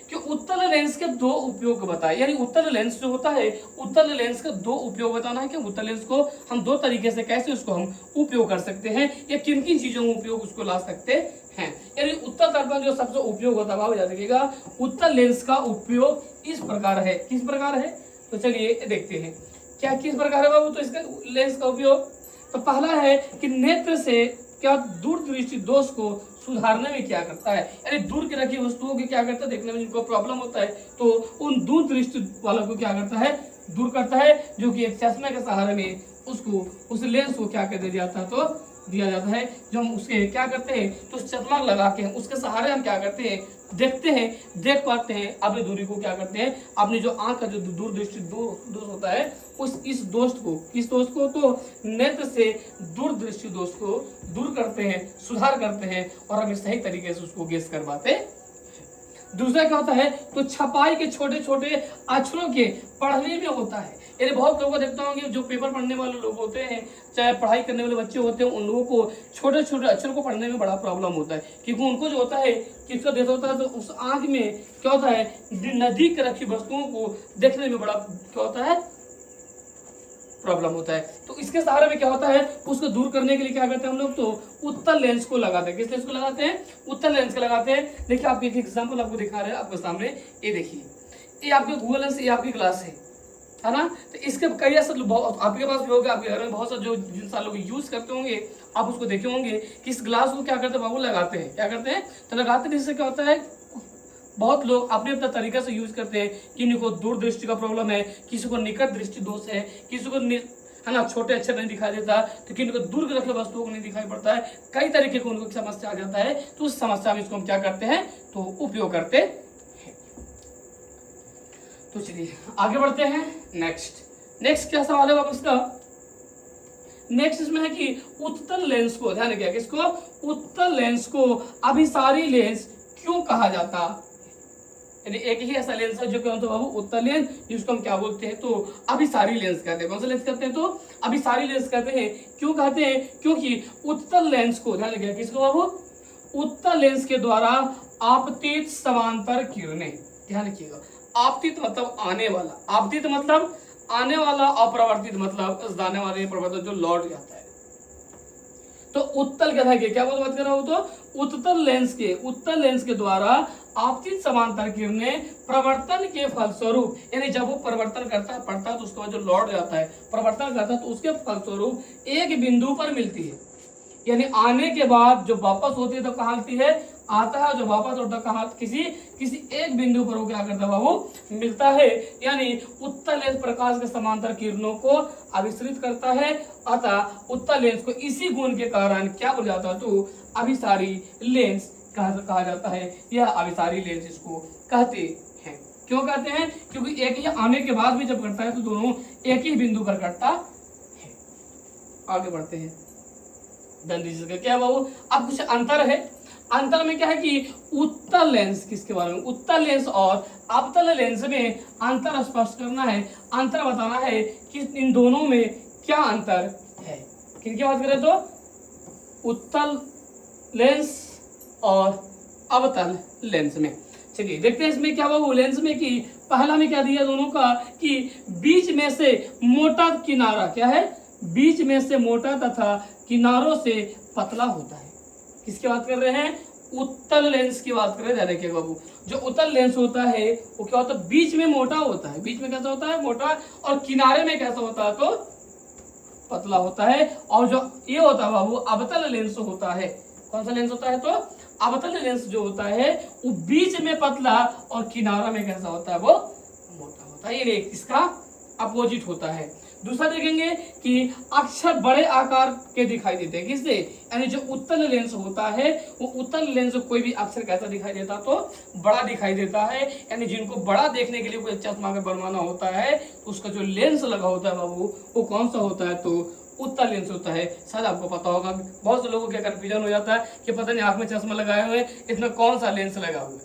कि उत्तल लेंस के दो उपयोग बताए, यानी उत्तल लेंस जो होता है, उत्तल लेंस के दो उपयोग बताना है कि उत्तल लेंस को हम दो तरीके से कैसे उसको हम उपयोग कर सकते हैं, या किन किन चीजों में उपयोग उसको ला सकते हैं। यानी उत्तल दर्पण जो सबसे उपयोग होता है, याद रखिएगा, उत्तल लेंस का उपयोग इस प्रकार है। किस प्रकार है, तो चलिए देखते हैं क्या किस प्रकार है बाबू। तो इसका लेंस का उपयोग, तो पहला है कि नेत्र से क्या दूरदृष्टि दोष को सुधारने में क्या करता है, यानी दूर की रखी वस्तुओं की क्या करता है, देखने में जिनको प्रॉब्लम होता है तो उन दूर दृष्टि वालों को क्या करता है, दूर करता है, जो कि एक चश्मे के सहारे में उसको उस लेंस को क्या कर दिया जाता है, तो दिया जाता है। जो हम उसके क्या करते हैं, तो चश्मा लगा के उसके सहारे हम क्या करते हैं, देखते हैं, देख पाते हैं, अपनी दूरी को क्या करते हैं, अपनी जो आंख का जो दूरदृष्टि दोष होता है उस इस दोष को, किस दोष को, तो नेत्र से दूरदृष्टि दोष को दूर करते हैं, सुधार करते हैं, और हमें सही तरीके से उसको गेस कर पाते हैं। दूसरा क्या होता है, तो छपाई के छोटे छोटे अक्षरों के पढ़ने में होता है। यानी बहुत लोगों को देखता होंगे जो पेपर पढ़ने वाले लोग होते हैं, चाहे पढ़ाई करने वाले बच्चे होते हैं, उन लोगों को छोटे छोटे अक्षर को पढ़ने में बड़ा प्रॉब्लम होता है, क्योंकि उनको जो होता है किसका देता होता है, तो उस आंख में क्या होता है, नजदीक रखी वस्तुओं को देखने में बड़ा क्या होता है, प्रॉब्लम होता है। तो इसके सहारे में क्या होता है, उसको दूर करने के लिए क्या करते हैं हम लोग, तो उत्तल लेंस को लगाते हैं। किस लेंस को लगाते हैं, उत्तल लेंस को लगाते हैं। देखिए आप एक एग्जांपल आपको दिखा रहे हैं आपके सामने, ये देखिए, ये आपके गूगल लेंस, ये आपकी ग्लास है ना। तो इसके कई ऐसे आपके पास भी होगा, आपके घर में बहुत सारे जो जिन साल लोग यूज करते होंगे, आप उसको देखे होंगे कि इस ग्लास को क्या करते हैं बाबू, लगाते हैं। क्या करते हैं, तो लगाते हैं, जिससे क्या होता है, बहुत लोग अपने अपने तरीके से यूज करते हैं। किसी को दूर दृष्टि का प्रॉब्लम है, किसी को निकट दृष्टि दोष है, किसी को है ना छोटे अक्षर नहीं दिखाई देता, तो किसी को दूर के रखे वस्तुओं को नहीं दिखाई पड़ता है, कई तरीके को उनको समस्या आ जाता है। तो उस समस्या में इसको हम क्या करते हैं, तो उपयोग करते हैं। तो चलिए आगे बढ़ते हैं। नेक्स्ट क्या सवाल है बाबू इसका, नेक्स्ट इसमें है कि उत्तल लेंस को, ध्यान रखिएगा, किसको, उत्तल लेंस को अभिसारी लेंस क्यों कहा जाता यानी एक ही ऐसा लेंस है जो क्या होता है बाबू, उत्तल लेंस, जिसको हम क्या बोलते हैं तो अभिसारी लेंस कहते हैं। कौन सा लेंस कहते हैं तो अभिसारी लेंस कहते हैं। क्यों कहते हैं? क्योंकि उत्तल लेंस को, ध्यान रखिएगा, किसको बाबू, उत्तल लेंस के द्वारा आपतित समांतर किरणें, ध्यान रखिएगा, आपतित मतलब आने वाला, आपतित मतलब आने वाला, अपरिवर्तित मतलब जाने वाले परिवर्तन जो लौट जाता है। तो उत्तल क्या था, क्या बात कर रहा हूं, तो उत्तल लेंस के द्वारा आपतित समांतर किरणें प्रवर्तन के फलस्वरूप, यानी जब वो परिवर्तन करता है, पड़ता है, तो उसके बाद जो लौट जाता है, परिवर्तन करता है, तो उसके फलस्वरूप एक बिंदु पर मिलती है। यानी आने के बाद जो वापस होती है तो कहाँ मिलती है, आता है, जो वापस होता है कहाँ, किसी एक बिंदु पर वो क्या करता है बाबू, मिलता है। यानी उत्तल लेंस प्रकाश के समांतर किरणों को अभिसरित करता है, अतः उत्तल लेंस को इसी गुण के कारण क्या बोला जाता है तो अभिसारी लेंस कहा जाता है, यह अभिसारी लेंस इसको कहते हैं। क्यों कहते हैं? क्योंकि एक ही आने के बाद भी जब करता है तो दोनों एक ही बिंदु पर करता है। आगे बढ़ते हैं, क्या बाबू, अब कुछ अंतर है। अंतर में क्या है कि उत्तल लेंस, किसके बारे में, उत्तल लेंस और अवतल लेंस में अंतर स्पष्ट करना है, अंतर बताना है कि इन दोनों में क्या अंतर है। किनकी बात करें तो उत्तल लेंस और अवतल लेंस में। चलिए देखते हैं इसमें क्या बाबू, लेंस में कि पहला में क्या दिया दोनों का कि बीच में से मोटा किनारा, क्या है, बीच में से मोटा तथा किनारों से पतला होता है। किसकी बात कर रहे हैं? उत्तल लेंस की बात कर रहे हैं। देखिए बाबू, जो उत्तल लेंस होता है वो क्या होता है, बीच में मोटा होता है, बीच में कैसा होता है, मोटा, और किनारे में कैसा होता है तो पतला होता है। और जो ये होता है बाबू अवतल लेंस होता है, कौन सा लेंस होता है तो अवतल लेंस जो होता है वो बीच में पतला और किनारा में कैसा होता है वो मोटा होता है। ये इसका अपोजिट होता है। दूसरा देखेंगे कि अक्षर बड़े आकार के दिखाई देते हैं, किससे, यानी जो उत्तल लेंस होता है वो उत्तल लेंस कोई भी अक्षर कैसा दिखाई देता तो बड़ा दिखाई देता है। यानी जिनको बड़ा देखने के लिए कोई चश्मा अगर बनवाना होता है तो उसका जो लेंस लगा होता है बाबू वो कौन सा होता है तो उत्तल लेंस होता है। शायद आपको पता होगा, बहुत से लोगों को कंफ्यूजन हो जाता है कि पता नहीं आंख में चश्मा लगाए हुए इसमें कौन सा लेंस लगा हुआ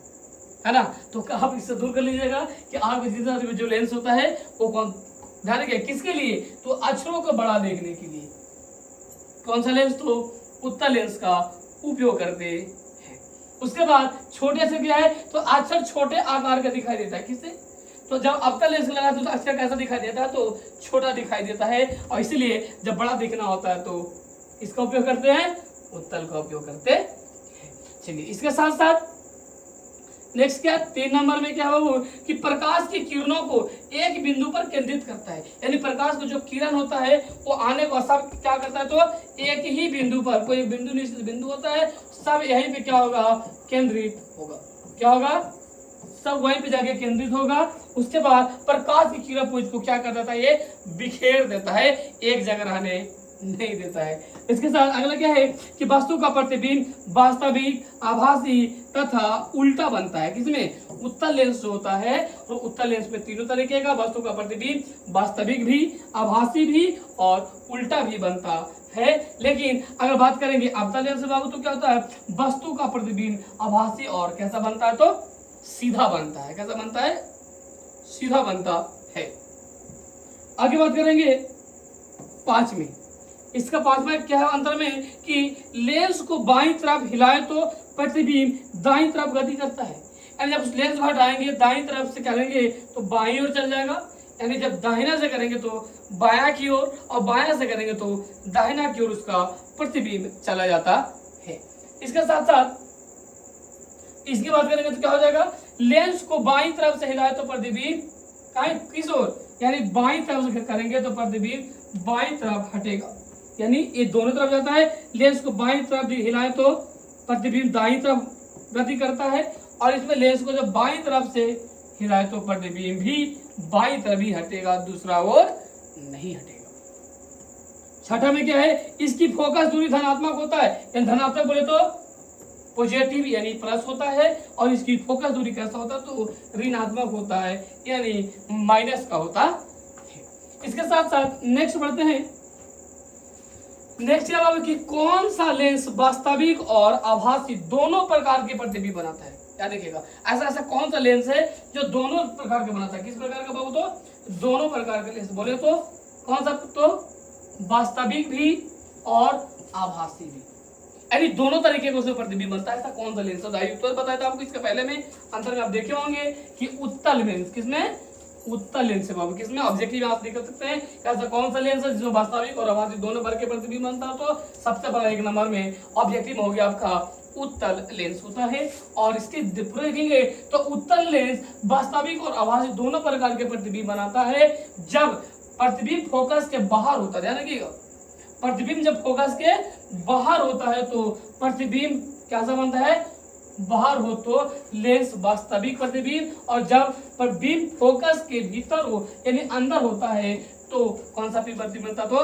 है ना। तो आप इससे दूर कर लीजिएगा कि आंख में जो लेंस होता है वो कौन, ध्यान रखिए किसके लिए तो अक्षरों को बड़ा देखने के लिए कौन सा लेंस तो उत्तल लेंस का उपयोग करते हैं। उसके बाद छोटे से क्या है तो अक्षर छोटे आकार का दिखाई देता है, किससे, तो जब अवतल लेंस लगा तो अक्षर कैसा दिखाई देता है तो छोटा दिखाई देता है, और इसीलिए जब बड़ा दिखना होता है तो इसका उपयोग करते हैं, उत्तल का उपयोग करते हैं। चलिए इसके साथ साथ नेक्स्ट क्या, 3 नंबर में क्या बाबू कि प्रकाश की किरणों को एक बिंदु पर केंद्रित करता है। यानी प्रकाश को जो किरण होता है वो आने को सब क्या करता है तो एक ही बिंदु पर, कोई बिंदु निश्चित बिंदु होता है, सब यहीं पे क्या होगा केंद्रित होगा, क्या होगा सब वहीं पे जाके केंद्रित होगा। उसके बाद प्रकाश की किरण को इसको क्या कर देता है, ये बिखेर देता है, एक जगह रहने नहीं देता है। इसके साथ अगला क्या है कि वस्तु का प्रतिबिंब वास्तविक, आभासी तथा उल्टा बनता है। किसमें, उत्तल लेंस जो होता है और उत्तल लेंस में तीनों तरीके का वस्तु का प्रतिबिंब वास्तविक भी, आभासी भी और उल्टा भी बनता है। लेकिन अगर बात करेंगे अवतल लेंस से बाबू तो क्या होता है, वस्तु का प्रतिबिंब आभासी और कैसा बनता है तो सीधा बनता है। कैसा बनता है, सीधा बनता है। आगे बात करेंगे 5 में, इसका 5वां क्या है अंतर में कि लेंस को बाईं तरफ हिलाए तो प्रतिबिंब दाईं तरफ गति करता है। यानी जब लेंस को हटाएंगे दाईं तरफ से करेंगे तो बाईं ओर चल जाएगा, यानी जब दाहिना से करेंगे तो बायां की ओर और बायां से करेंगे तो दाहिना की ओर उसका प्रतिबिंब चला जाता है। इसके साथ साथ इसकी बात करेंगे तो क्या हो जाएगा, लेंस को बाईं तरफ से हिलाए तो प्रतिबिंब किस ओर, यानी बाईं तरफ से करेंगे तो प्रतिबिंब बाईं तरफ हटेगा, यानी ये दोनों तरफ जाता है। लेंस को बाईं तरफ हिलाए तो प्रतिबिंब दाईं तरफ गति करता है, और इसमें लेंस को जब बाईं तरफ से हिलाए तो प्रतिबिंब भी बाईं तरफ ही हटेगा, दूसरा ओर नहीं हटेगा। छठा में क्या है, इसकी फोकस दूरी धनात्मक होता है, यानी धनात्मक बोले तो पॉजिटिव यानी प्लस होता है, और इसकी फोकस दूरी कैसा होता है तो ऋणात्मक होता है, यानी माइनस का होता है। इसके साथ साथ नेक्स्ट बढ़ते हैं। नेक्स्ट कि कौन सा लेंस वास्तविक और आभासी दोनों प्रकार के प्रतिबिंब बनाता है। याद रखिएगा। ऐसा ऐसा कौन सा लेंस है जो दोनों प्रकार के बनाता है? किस प्रकार का बाबू? तो दोनों प्रकार के लेंस। बोले तो कौन सा? तो वास्तविक भी और आभासी भी, यानी दोनों तरीके का उसमें प्रतिबिंब बनता है। ऐसा कौन सा लेंस है? उत्तर बताया था आपको। इसके पहले में अंतर में आप देखे होंगे कि उत्तल लेंस। किसमें? उत्तल लेंस है बाबू। किसमें? ऑब्जेक्टिव आप देख सकते हैं। ऐसा कौन सा लेंस है जिसमें वास्तविक और आभासी दोनों प्रकार के प्रतिबिंब बनता है? तो सबसे पहला एक नंबर में ऑब्जेक्टिव हो गया आपका उत्तल लेंस होता है। और इसके पूरे देखेंगे तो उत्तल लेंस वास्तविक और आभासी दोनों प्रकार के प्रतिबिंब बनाता है जब प्रतिबिंब फोकस के बाहर होता है। ध्यान रखिएगा, प्रतिबिंब जब फोकस के बाहर होता है तो प्रतिबिंब कैसा बनता है? बाहर हो तो लेंस वास्तविक प्रतिबिंब, और जब प्रतिबिंब फोकस के भीतर हो यानी अंदर होता है तो कौन सा प्रतिबिंब बनता? तो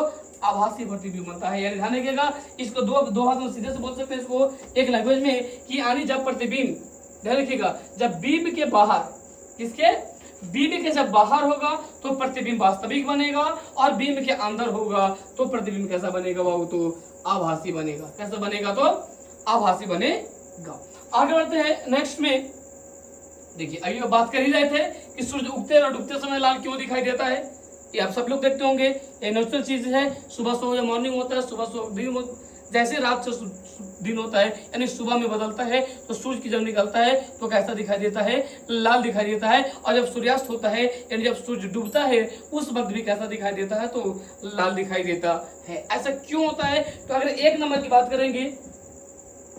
आभासी प्रतिबिंब बनता है। यानी ध्यान रखिएगा, इसको दो हाथ में सीधे से बोल सकते हैं इसको एक लैंग्वेज में कि यानी जब प्रतिबिंब, ध्यान रखिएगा, जब बीम के बाहर, किसके? बीम के जब बाहर होगा तो प्रतिबिंब वास्तविक बनेगा, और बीम के अंदर होगा तो प्रतिबिंब कैसा बनेगा बाबू? तो आभासी बनेगा। कैसा बनेगा? तो आभासी बनेगा। आगे बढ़ते हैं नेक्स्ट में। देखिए अभी बात कर ही रहे थे कि सूरज उगते और डूबते समय लाल क्यों दिखाई देता है। ये आप सब लोग देखते होंगे, ये नेचुरल चीज है। सुबह सुबह जब मॉर्निंग होता है, सुबह सुबह दिन, जैसे रात से दिन होता है यानी सुबह में बदलता है तो सूरज की जब निकलता है तो कैसा दिखाई देता है? लाल दिखाई देता है। और जब सूर्यास्त होता है यानी जब सूरज डूबता है उस वक्त भी कैसा दिखाई देता है? तो लाल दिखाई देता है। ऐसा क्यों होता है? तो अगर एक नंबर की बात करेंगे,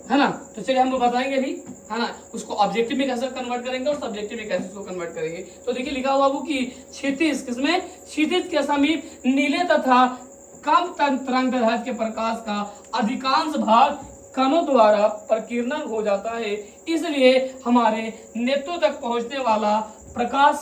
है ना, तो चलिए हम बताएंगे भी, है ना, उसको ऑब्जेक्टिव में कैसे कन्वर्ट करेंगे और सब्जेक्टिव में कैसे उसको कन्वर्ट करेंगे। तो देखिए लिखा हुआ बाबू कि क्षितिज, किसमें? क्षितिज के समीप नीले तथा कम तरंगदैर्घ्य के प्रकाश का अधिकांश भाग कणों द्वारा प्रकीर्णन हो जाता है, इसलिए हमारे नेत्रों तक पहुंचने वाला प्रकाश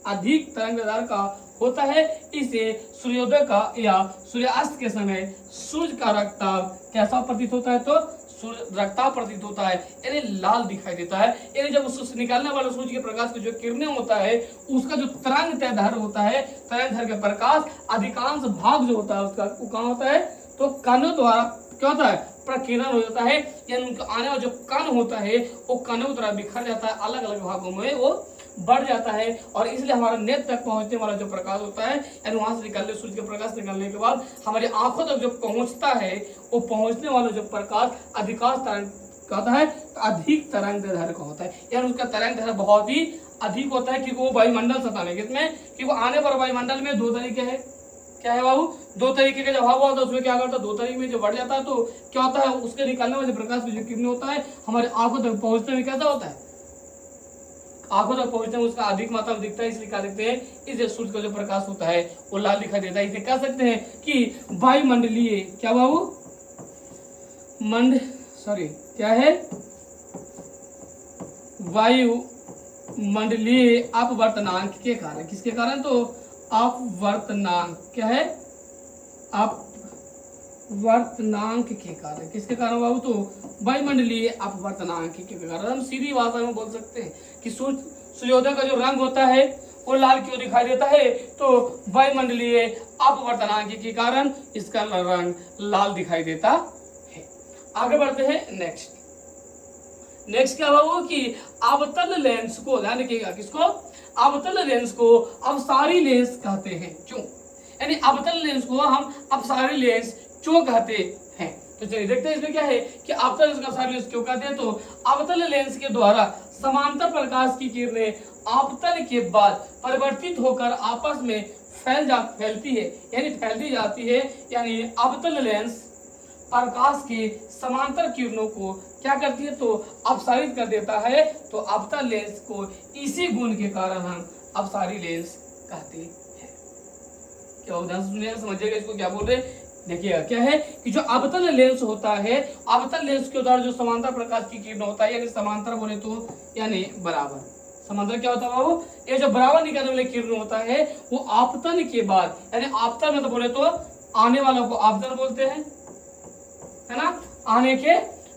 अधिक तरंगदैर्घ्य का होता है। इसे सूर्योदय का या सूर्यास्त के समय सूर्य का रक्तताप कैसा प्रतीत होता है? तो रक्तताप प्रतीत होता है, यानी लाल दिखाई देता है। यानी जब उससे निकालने वाले सूर्य के प्रकाश की जो किरणें होता है उसका जो तरंगदैर्घ्य होता है, तरंगदैर्घ्य का प्रकाश अधिकांश भाग जो होता है उसका वो कहाँ होता है? तो कणों द्वारा क्या होता है? प्रकीर्णन हो जाता है, यानी उनका आने वाला जो कण होता है वो कणों द्वारा बिखर जाता है, अलग अलग भागों में वो बढ़ जाता है। और इसलिए हमारे नेत्र तक पहुंचने वाला जो प्रकाश होता है यानी वहां से निकलने सूर्य के प्रकाश निकलने के बाद हमारी आंखों तक जो पहुंचता है वो पहुंचने वाला जो प्रकाश अधिकांश तरंग कहता है अधिक तरंगदैर्घ्य का होता है। यानी उसका तरंगदैर्घ्य बहुत ही अधिक होता है क्योंकि वो वायुमंडल सतह में, किसमें? कि वो आने पर वायुमंडल में दो तरीके हैं। क्या है बाबू? दो तरीके का जब हवा होता है उसमें क्या करता है? दो तरीके में जो बढ़ जाता है तो क्या होता है? उसके निकलने वाले प्रकाश में जो किरण होता है हमारे आंखों तक पहुंचने में कैसा होता है? आंखों तक पहुंचने में उसका अधिक मात्रा में दिखता है, इसलिए क्या देखते हैं? इस सूर्य का जो प्रकाश होता है वो लाल दिखाई देता है। इसे कह सकते हैं कि वायुमंडलीय, क्या बाबू? क्या है? वायुमंडलीय अपवर्तनांक के कारण। किसके कारण? तो अपवर्तनांक, क्या है? अपवर्तनांक के कारण। किसके कारण बाबू? तो वायुमंडलीय अपवर्तनांक के कारण। हम सीधी भाषा में बोल सकते हैं कि सूर्योदय का जो रंग होता है वो लाल क्यों दिखाई देता है? तो वायुमंडलीय अपवर्तनांक के कारण इसका रंग लाल दिखाई देता है। आगे बढ़ते हैं नेक्स्ट क्या बाबू कि अवतल लेंस को, ध्यान रखिएगा, किसको? अवतल लेंस को अपसारी लेंस कहते हैं। क्यों? यानी अवतल लेंस को हम अपसारी लेंस क्यों कहते हैं? तो चलिए देखते हैं इसमें क्या है कि अवतल लेंस को अपसारी लेंस क्यों कहते हैं। तो अवतल लेंस के द्वारा समांतर प्रकाश की किरणें आपतन के बाद परिवर्तित होकर आपस में फैलती है, यानी फैलती जाती है। यानी अवतल लेंस प्रकाश के समांतर किरणों को क्या करती है? तो अपसारित कर देता है। तो अवतल लेंस को इसी गुण के कारण हम अपसारी लेंस कहते हैं। क्या उदाहरण सुनिएगा, समझिएगा इसको क्या बोल रहे हैं। देखिएगा क्या है कि जो अवतल लेंस होता है, अवतल लेंस के द्वारा जो समांतर प्रकाश की किरण होता है, यानी समांतर बोले तो यानी बराबर। समांतर क्या होता है बाबू? ये जो बराबर निकलने वाले किरण होता है वो आपतन के बाद, यानी आपतन में तो बोले तो आने वाला को आपतन बोलते हैं, है ना। आने के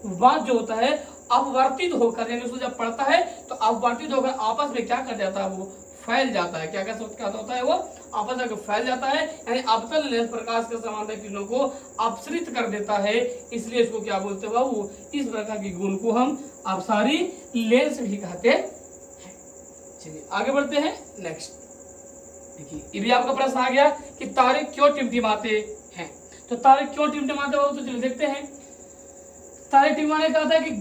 बाद जो होता है अपवर्तित होकर, यानी उसको जब पढ़ता है तो अपवर्तित होकर आपस में क्या कर जाता है? वो फैल जाता है। क्या क्या होता है वो आपस में फैल जाता है, यानी अवतल लेंस प्रकाश के समानांतर किरणों को अपसरित कर देता है, इसलिए इसको क्या बोलते हैं बाबू, इस प्रकार की गुण को हम अपसारी लेंस भी कहते हैं। चलिए आगे बढ़ते हैं नेक्स्ट। देखिए ये भी आपका प्रश्न आ गया कि तारे क्यों टिमटिमाते हैं। तो तारे क्यों टिमटिमाते बाबू, तो चलिए देखते हैं। तारे टिमटिमाने का आता है कि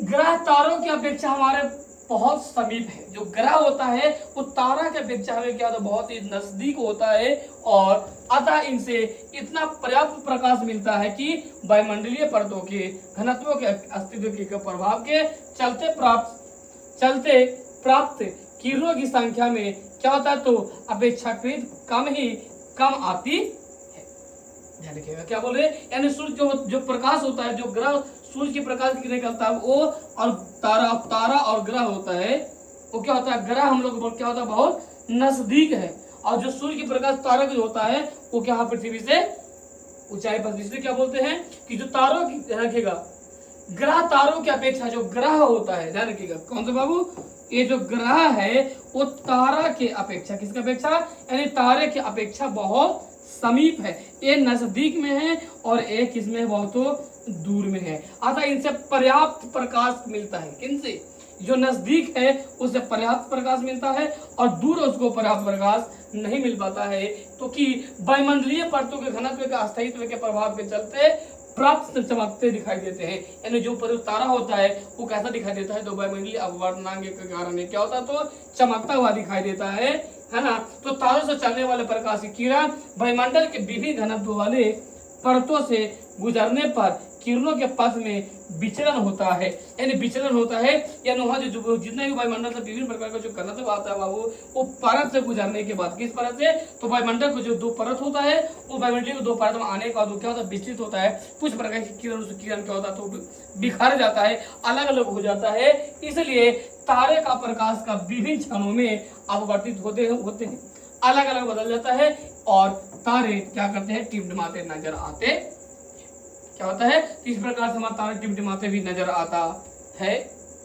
ग्रह तारों की अपेक्षा हमारे बहुत समीप है। जो ग्रह होता है वो तारा की अपेक्षा हमें क्या होता है, बहुत ही नजदीक होता है, और अतः इनसे इतना पर्याप्त प्रकाश मिलता है कि वायुमंडलीय परतों के घनत्व के अस्तित्व के प्रभाव के चलते प्राप्त किरणों की संख्या में क्या होता है, तो अपेक्षाकृत कम आती है। ध्यान रखिएगा क्या बोल रहे हैं, यानी सूर्य जो प्रकाश होता है, जो ग्रह सूर्य के प्रकाश की निकलता है वो, और तारा और ग्रह होता है वो क्या होता है, ग्रह हम लोग क्या होता है बहुत नजदीक है, और जो सूर्य के प्रकाश तारा जो होता है वो क्या पृथ्वी से ऊंचाई पर, इसलिए क्या बोलते हैं कि जो तारों की, ध्यान रखिएगा, ग्रह तारों की अपेक्षा जो ग्रह होता है, ध्यान रखिएगा कौन सा बाबू, ये जो ग्रह है वो तारा के अपेक्षा, किसके अपेक्षा, यानी तारे की अपेक्षा बहुत समीप है। ये नजदीक में है और एक इसमें बहुत दूर में है, अतः इनसे पर्याप्त प्रकाश मिलता है। किनसे, जो नजदीक है उससे पर्याप्त प्रकाश मिलता है, और दूर उसको पर्याप्त प्रकाश नहीं मिल पाता है, तो कि वायुमंडलीय परतों के घनत्व के अस्थायित्व के प्रभाव के चलते प्राप्त चमकते दिखाई देते हैं। यानी जो तारा होता है वो कैसा दिखाई देता है, तो वायुमंडलीय अववर्तनांक के कारण क्या होता है, तो चमकता हुआ दिखाई देता है ना। तो तारों से चलने वाले प्रकाश की किरण वायुमंडल के विभिन्न घनत्व वाले परतों से गुजरने पर किरणों के पथ में विचलन होता है, यानी विचलन होता है, यानी वहाँ जो जितने भी वायुमंडल से विभिन्न प्रकार का जो घनत्व आता है बाबू, वो परत से गुजरने के बाद, किस परत से, तो वायुमंडल को जो दो परत होता है वो वायुमंडल को दो परत में आने के बाद क्या होता है, विचलित होता है, कुछ प्रकार की किरण क्या होता है, तो बिखर जाता है, अलग अलग हो जाता है। इसलिए तारे का प्रकाश का विभिन्न क्षणों में अपवर्तित होते हैं, अलग अलग बदल जाता है, और तारे क्या करते हैं, टिमटिमाते नजर आते, क्या होता है, इस प्रकार से हमारा तारा टिमटिमाते भी नजर आता है।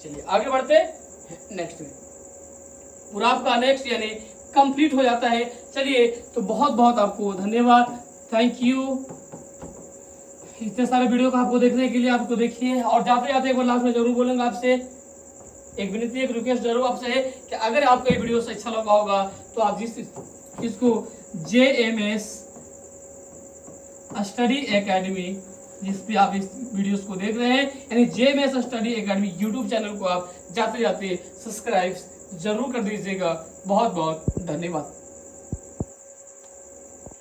चलिए आगे बढ़ते हैं नेक्स्ट में, पूरा आपका नेक्स्ट यानी कंप्लीट हो जाता है। चलिए तो बहुत बहुत आपको धन्यवाद, थैंक यू इतने सारे वीडियो को आपको देखने के लिए। आपको देखिए, और जाते जाते एक बार लास्ट में जरूर बोलूंगा आपसे एक विनती, एक रिक्वेस्ट जरूर आपसे है कि अगर आपको ये वीडियो से अच्छा लगा होगा तो आप इसको JMS स्टडी एकेडमी, जिस पे आप इस वीडियोस को देख रहे हैं, यानी JMS study academy YouTube channel को आप जाते जाते सब्सक्राइब जरूर कर दीजिएगा। बहुत बहुत धन्यवाद।